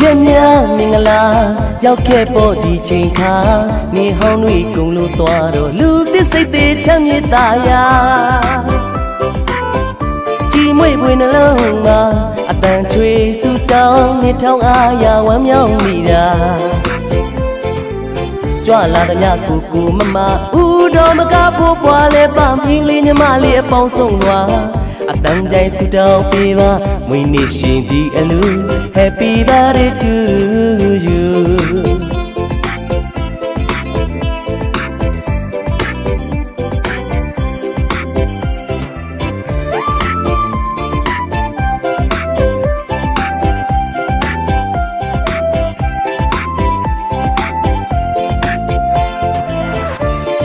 ရက်များမင်္ဂလာရောက်ခဲ့ပေါ်ဒီချိန်ခါနေဟောင်းတွေကုန်လို့သွားတော့လူသစ်စိတ်သေးချမ်းမြေ့သားရာကြည်မွေ့ပွေနှလုံးမှာအတန်ချွေဆူတောင်းနေထောင်းအားရဝမ်းမြောက်မိတာကြွလာသည်များကိုမမဦးတော်မကဖို့ပွားလဲပမြင်းလေးညီမလေးအပေါင်းဆုံးသွားအတန်ကြိုင်ဆူတောင်းပေးပါမွေးနေ့ရှင်ဒီအလူ Happy birthday to you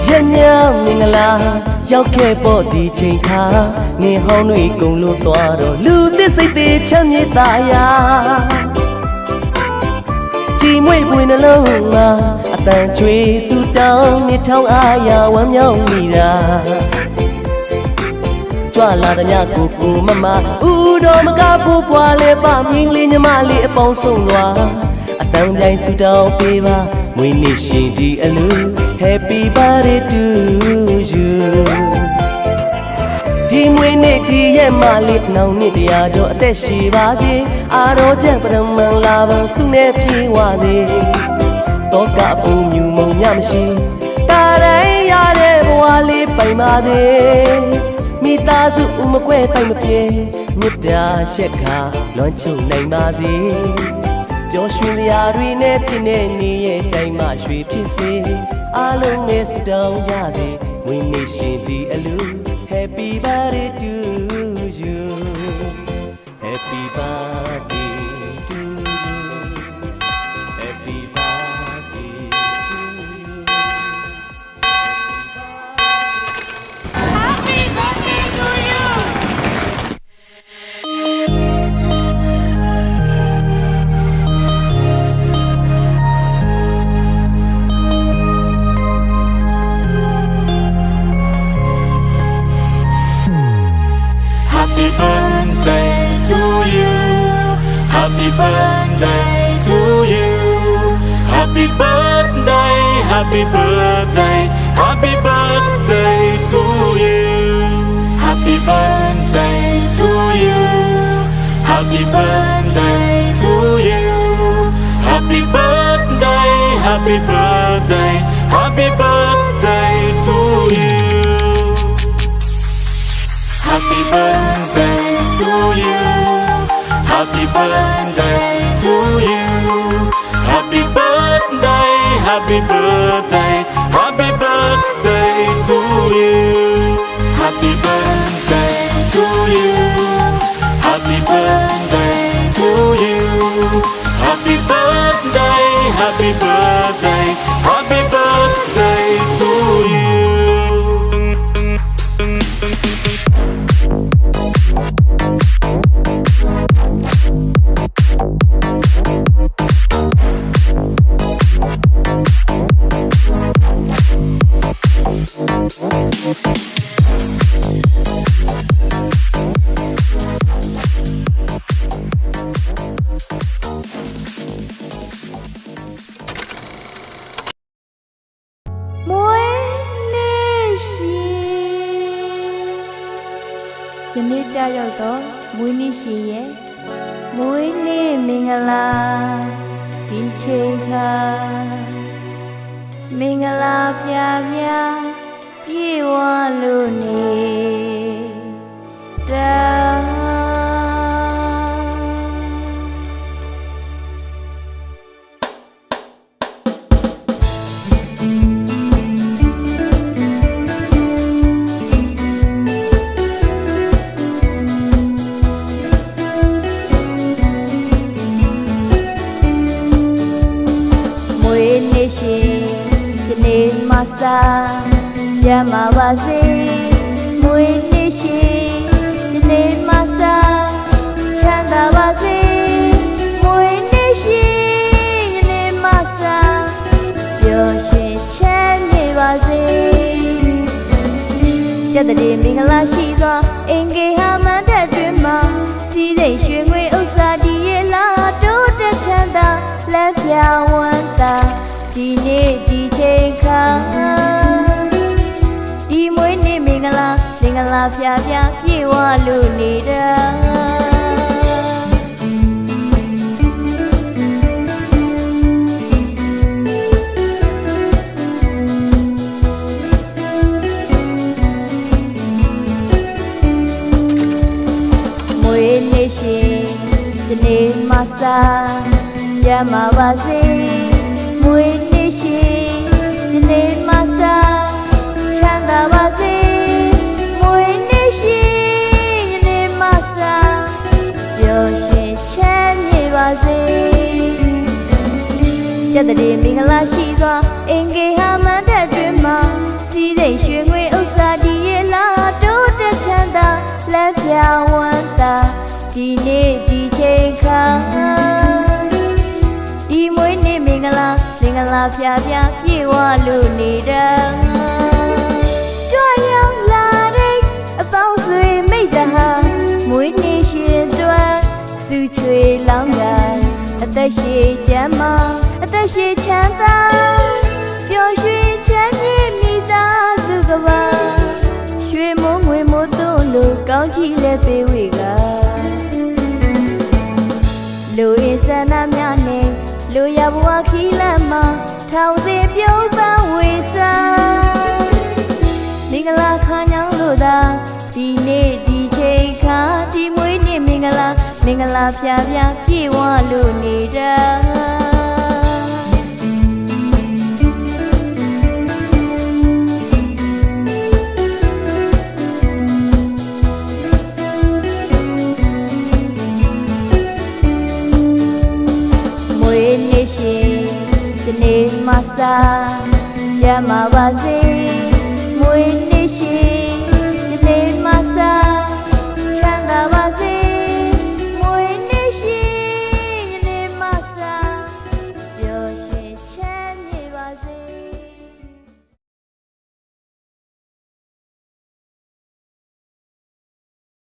ရက်များမင်္ဂလာရောက်ခဲ့ပေါ်ဒီချိန်ခါနေဟောင်းတွေကုန်လို့သွားတော့လူသစ်စိတ်သေးချမ်းမြေ့သားရာကြည်မွေ့ပွေနှလုံးမှာအတန်ချွေဆူတောင်းနေထောင်းအားရဝမ်းမြောက်မိတာကြွလာသည်များကိုမမဦးတော်မကဖို့ပွားလဲပမြင်းလေးညီမလေးအပေါင်းဆုံးသွားအတန်ကြိုင်ဆူတောင်းပေးပါမွေးနေ့ရှင်ဒီအလူ Happy birthday to you ဒီမွေးနေ့ဒီရဲ့မလေးနောင်နှစ်တရားကျော်အသက်ရှိပါစေအာရောချက်ပရမန်လာပါစုနေပြေဝစေတောကအပူမြူမုံမြမရှိတာတိုင်းရတဲ့ဘဝလေးပိုင်ပါစေမိသားစုမကွဲတိုင်မပြေမြတ်တာရှက်ခါလွန်ချုံနိုင်ပါစေပျော်ရွှင်စရာတွေနဲ့ပြည့်နေနေရဲ့တိုင်းမှာရွှေဖြစ်စေအားလုံးနဲ့ဆုတောင်းကြစေမွေးနေ့ရှင်ဒီအလူ Happy birthday to you Happy birthday to you Happy birthday to you Happy birthday to you Happy birthday to you Happy birthday to you Happy birthday Happy birthday Happy birthday to you Happy birthday to you Happy birthday to you Happy birthday Happy birthday Happy birthday to you Happy birthday to you Happy birthday to you Happy birthday Happy birthday Happy birthday to you Happy birthday to you Happy birthday to you Happy birthday Happy birthday Happy birthday to youယနေ့ကြရောက်တော့မွေးနေ့ရှင်ရဲ့မွေးနေ့မင်္ဂလာဒီချိန်ခါမင်္ဂလာဖျားဖျားပြေဝလို့နေတာဒီနေ့မှစကြမ်းပါပါစေမွေးနေ့ရှင်ဒီနေ့မှစချမ်းသာပါစေမွေးနေ့ရှင်ဒီနေ့မှစပျော်ရွှင်ချမ်းမြေ့ပါစေကြက်တဲ့မင်္ဂလာရှိစွာအင်္ဂေဟာမန္တတွင်မှာစီးစိမ်ရွှေငွေဥစ္စာဒီရဲ့လာတိုးတက်ချမ်းသာ ဖြာဖြာပြေဝလို့နေတာမွေးနေ့ရှင်ဒီနေ့မှစကြမှာပါစေမွေးနေ့ရှင်ဒီနေ့မှစချမ်းသာပါစေမွေးနေ့ရှင်ဒီနေ့မှစပျော်ရွှင်ချမ်းမြေပါစေကျက်တဲ့မင်္ဂလာရှိစွာအင်္ဂေဟာမန္တတွင်မှာစီးစိမ်ရွှေငွေဥစ္စာဒီရဲ့လာတိုးတက်ချမ်းသာလက်ပြဝမ်းသာဒီနေ့ဒီချိန်ခါဒီမွေးနေ့မင်္ဂလာဖြာဖြာပြေဝလို့နေတာကြွရောက်လာတဲ့အပေါင်းဆွေမိတ်တဟာမွေးနေ့ရှင်တွင်စုချွေလောင်းတာအသက်ရှိကျမ်းမာအသက်ရှိချမ်းသာပျော်ရွှင်ချမ်းမြေ့မိသားစုကပါရွှေမိုးငွေမိုးသွန်းလို့ကောင်းချီးလဲပေးဝေကလူရင်းဆန္ဒများနဲ့လူရဘဝခီးလမ်းမှာထောင်စီပြုံးပန်းဝေစားမင်္ဂလာခါညောင်းလို့သာဒီနေ့ဒီချိန်ခါဒီမွေးနေ့မင်္ဂလာဖြာဖြာပြေဝလို့နေတာမွေးနေ့ရှင်ဒီနေ့မှစကြမှာပါစေ